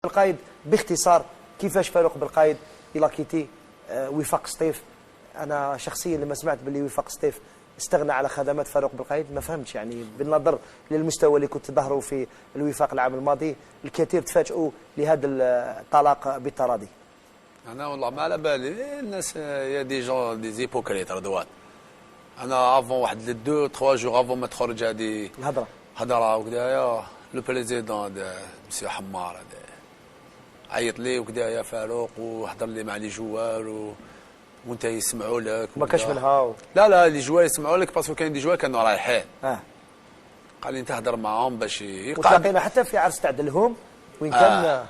القايد باختصار كيفاش فاروق بالقايد الى كيتي وفاق سطيف. انا شخصيا لما سمعت باللي وفاق سطيف استغنى على خدمات فاروق بالقايد ما فهمتش، يعني بالنظر للمستوى اللي كنت تظهروا في الوفاق العام الماضي الكثير تفاجئوا لهذا الطلاق بالتراضي. انا والله ما على بالي الناس يا دي جون دي زيبوكريت رضوان. انا افون واحد دو تخوا جور افون ما تخرج هذه الهضره وكذايا لو بريزيدون مسيو حمار عيط لي وكذايا فاروق وهضر لي مع لي جوار وانت يسمعوا لك ما كاش منها لا لي جوار يسمعوا لك باسكو كاين دي جوار كانوا رايحين. قال لي انت هضر معاهم باش يقعدوا. وتلاقينا حتى في عرس تاع دلهم وين كان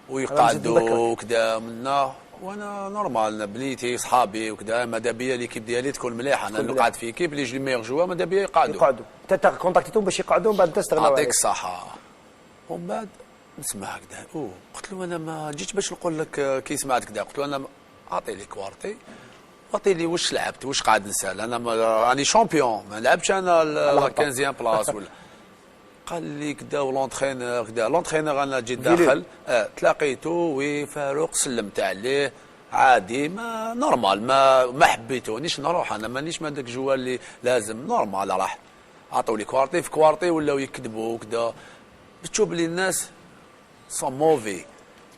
ويقعدوا وكذا منا، وانا نورمال بنيتي صحابي وكذا ماذا بيا ليكيب ديالي تكون مليحه. انا اللي قاعد في كيب اللي يجي ميغ جوا ماذا بيا يقعدوا. انت كونتاكتيتهم باش يقعدوا من بعد تستغنوا عليك. يعطيك الصحه. ومن بعد نسمع هكذا قلت له انا ما جيتش باش نقول لك كي سمعت كذا، قلت له انا اعطي لي كوارتي واعطي لي واش لعبت واش قاعد نسال. انا راني شامبيون ما لعبتش انا 15 بلاص ولا. قال لي كدا ولونترينور كدا لونترينور انا جيت داخل تلاقيته وفاروق سلمت عليه عادي ما نورمال ما حبيتونيش نروح. انا مانيش من داك الجوال اللي لازم نورمال راح عطوا لي كوارتي في كوارتي ولاو يكذبوا وكدا. تشوف بلي الناس سون موفي.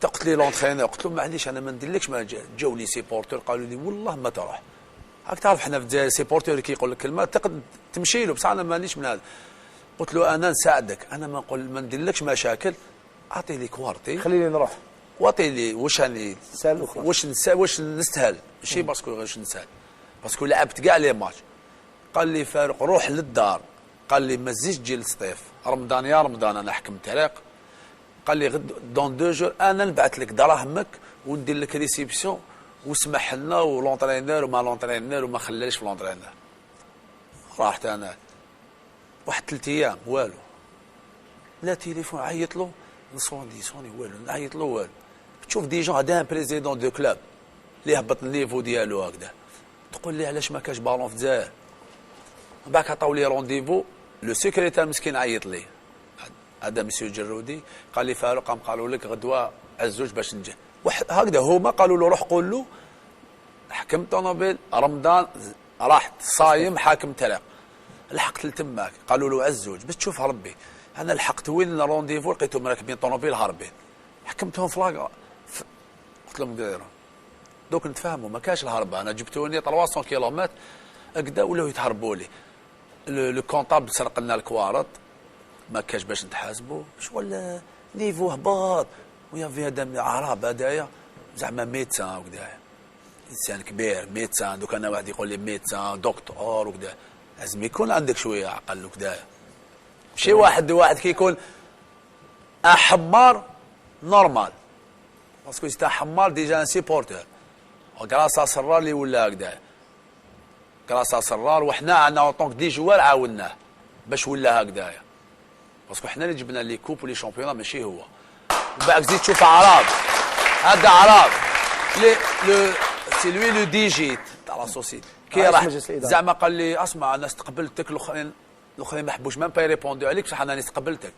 قلت لي لونترينور قلت له معليش انا ما نديرلكش ما جاو لي سيبورتور قالوا لي والله ما تروح. راك تعرف حنا في الجزائر سيبورتور كي يقول لك كلمه تقد تمشي له، بصح انا مانيش من هذا. قلت له انا نساعدك انا ما نقول ما نديرلكش مشاكل، اعطي لي كوارتي خليني نروح واعطي لي واش راني واش نستاهل ماشي باسكو واش نسال باسكو لعبت كاع لي ماتش. قال لي فاروق روح للدار، قال لي ما تزيدش تجي للصيف رمضان يا رمضان انا حكمت عليك. قال لي غد دون دو جور انا نبعث لك دراهمك وندير لك ريسيبسيون وسمح لنا ولونترينور وما لونترينور وما خلاليش في لونترينور. رحت انا واحد 3 ايام والو، لا تليفون عيط له صوني والو نعيط له والو. تشوف دي جون هذا بريزيدون دو كلوب اللي هبط النيفو ديالو هكذا تقول لي علاش ما كاش بالون في الجزائر. من بعد عطاو لي رونديفو لو سيكريتير مسكين عيط لي هذا مسيو جرودي قال لي فاروق قالوا لك غدوه عزوج باش نجي هكذا هما قالوا له روح قول له حكمت طونوبيل رمضان راحت صايم حاكم تلاق. لحقت لتماك قالوا له عزوج باش تشوف ربي. انا لحقت وين رونديفو لقيتهم راكبين طونوبيل هاربين حكمتهم فلاق. قلت لهم دايروا دوك نتفاهموا ما كاش الهربه. انا جبتوني 300 كيلومتر هكذا ولاو يتهربوا لي. لو كونطابل سرق لنا الكوارط ما كاش باش نتحاسبوا شغل نيفو هباط ويا في هذا عرب هدايا زعما ميدسان وكذا انسان كبير ميدسان. دوك انا واحد يقول لي ميدسان دكتور وكذا لازم يكون عندك شويه عقل وكذا. ماشي واحد كيكون حمار نورمال باسكو سي حمار ديجا ان سيبورتور وكراسا سرار اللي ولا هكذا كراسا سرار وحنا عندنا اونطونك دي جوار عاوناه باش ولا هكذايا باسكو حنا اللي جبنا لي كوب ولي شامبيون ماشي هو. ومن بعد زيد تشوف عرب هذا عرب لو سي لوي لو ديجيت تاع لا سوسيتي كي راح زعما قال لي اسمع انا استقبلتك الاخرين ما حبوش مام با يريبوندو عليك بصح انا استقبلتك.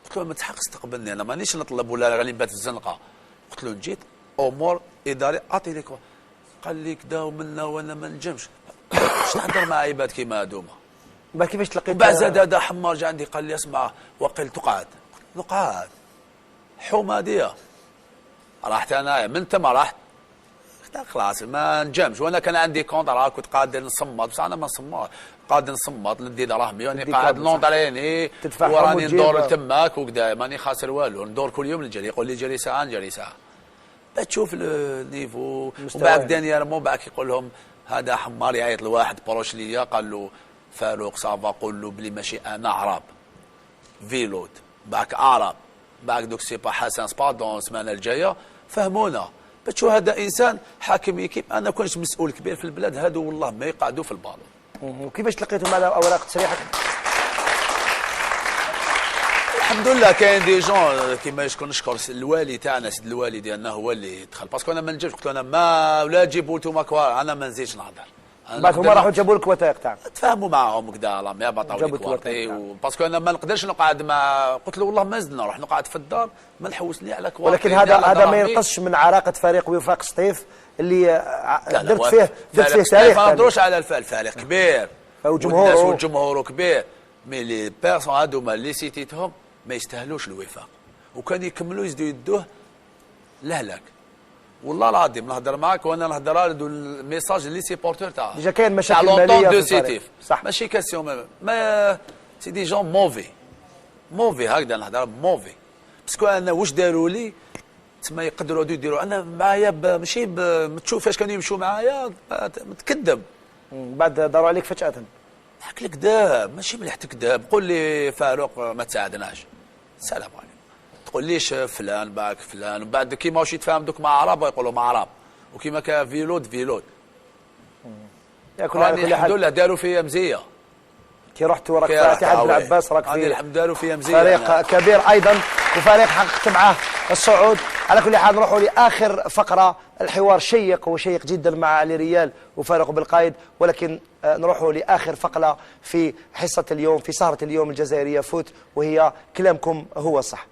قلت له ما تحقش تقبلني انا مانيش نطلب ولا غادي نبات في الزنقه. قلت له جيت امور اداري اعطي لك. قال لي كدا ومنا وانا ما نجمش باش نهضر مع عباد كيما هذوما. ما كيفاش تلقيت بعد زاد هذا حمار جا عندي قال لي اسمع وقيل تقعد. نقعد حماديه. رحت انا من تما رحت خلاص ما نجمش وانا كان عندي كونت راه كنت قادر نصمت بصح انا ما نصمت قادر نصمت ندي دراهمي يعني قاعد لونطريني وراني ندور تماك وكذا ماني خاسر والو ندور كل يوم نجري يقول لي جري ساعه نجري ساعه. تشوف النيفو ومن بعد دانيال مو بعد يقول لهم هذا حمار يعيط لواحد بروش ليا قال له فاروق صافا قول له بلي ماشي انا عرب فيلوت باك عرب باك دوك سي با حسن سبا دون السمانه الجايه فهمونا. بتشوف هذا انسان حاكم يكيب. انا كنت مسؤول كبير في البلاد هادو والله ما يقعدوا في البالون. وكيفاش تلقيتهم على اوراق تصريحك؟ الحمد لله كاين دي جون كيما شكون نشكر الوالي تاعنا سيد الوالي ديالنا هو اللي دخل باسكو انا ما نجمش. قلت له انا ما ولا تجيبوا نتوما كوار انا ما نزيدش نهضر بعد هما راحوا جابوا لك وثائق تاعهم. تفاهموا معاهم كذا لا ما عطاو لي كوارتي باسكو انا ما نقدرش نقعد مع قلت له والله ما زدنا نروح نقعد في الدار ما نحوسني على كوارتي. ولكن هذا ما ينقصش من عراقه فريق وفاق سطيف اللي درت فيه تاريخ. ما نهضروش على الفريق كبير وجمهوره كبير، مي لي بيرسون هذوما اللي سيتيتهم ما يستاهلوش الوفاق، وكان يكملوا يزيدوا يدوه لهلاك. والله العظيم نهضر معاك وانا نهضر على الميساج اللي سيبورتور تاعها. ديجا كاين مشاكل ماليه في الفريق. صح ماشي كاسيون ما سي دي جون موفي هكذا نهضر موفي باسكو انا واش داروا لي تما يقدروا يديروا انا معايا ماشي تشوف فاش كانوا يمشوا معايا متكذب بعد داروا عليك فجأة. نحكي لك كذاب ماشي مليح تكذب. قول لي فاروق ما تساعدناش السلام عليكم، تقول ليش فلان باك فلان وبعد كيما واش يتفاهم دوك مع عرب يقولوا مع عرب وكيما كان فيلود الحمد لله داروا فيا مزيه كي رحت وراك فاتحة بن عباس راك في الحمد لله فيها مزيه فريق كبير ايضا وفريق حققت معاه الصعود. على كل حال نروحوا لاخر فقره، الحوار شيق وشيق جدا مع علي ريال وفاروق بالقايد، ولكن نروحوا لاخر فقره في حصه اليوم في سهره اليوم الجزائريه فوت، وهي كلامكم هو صح.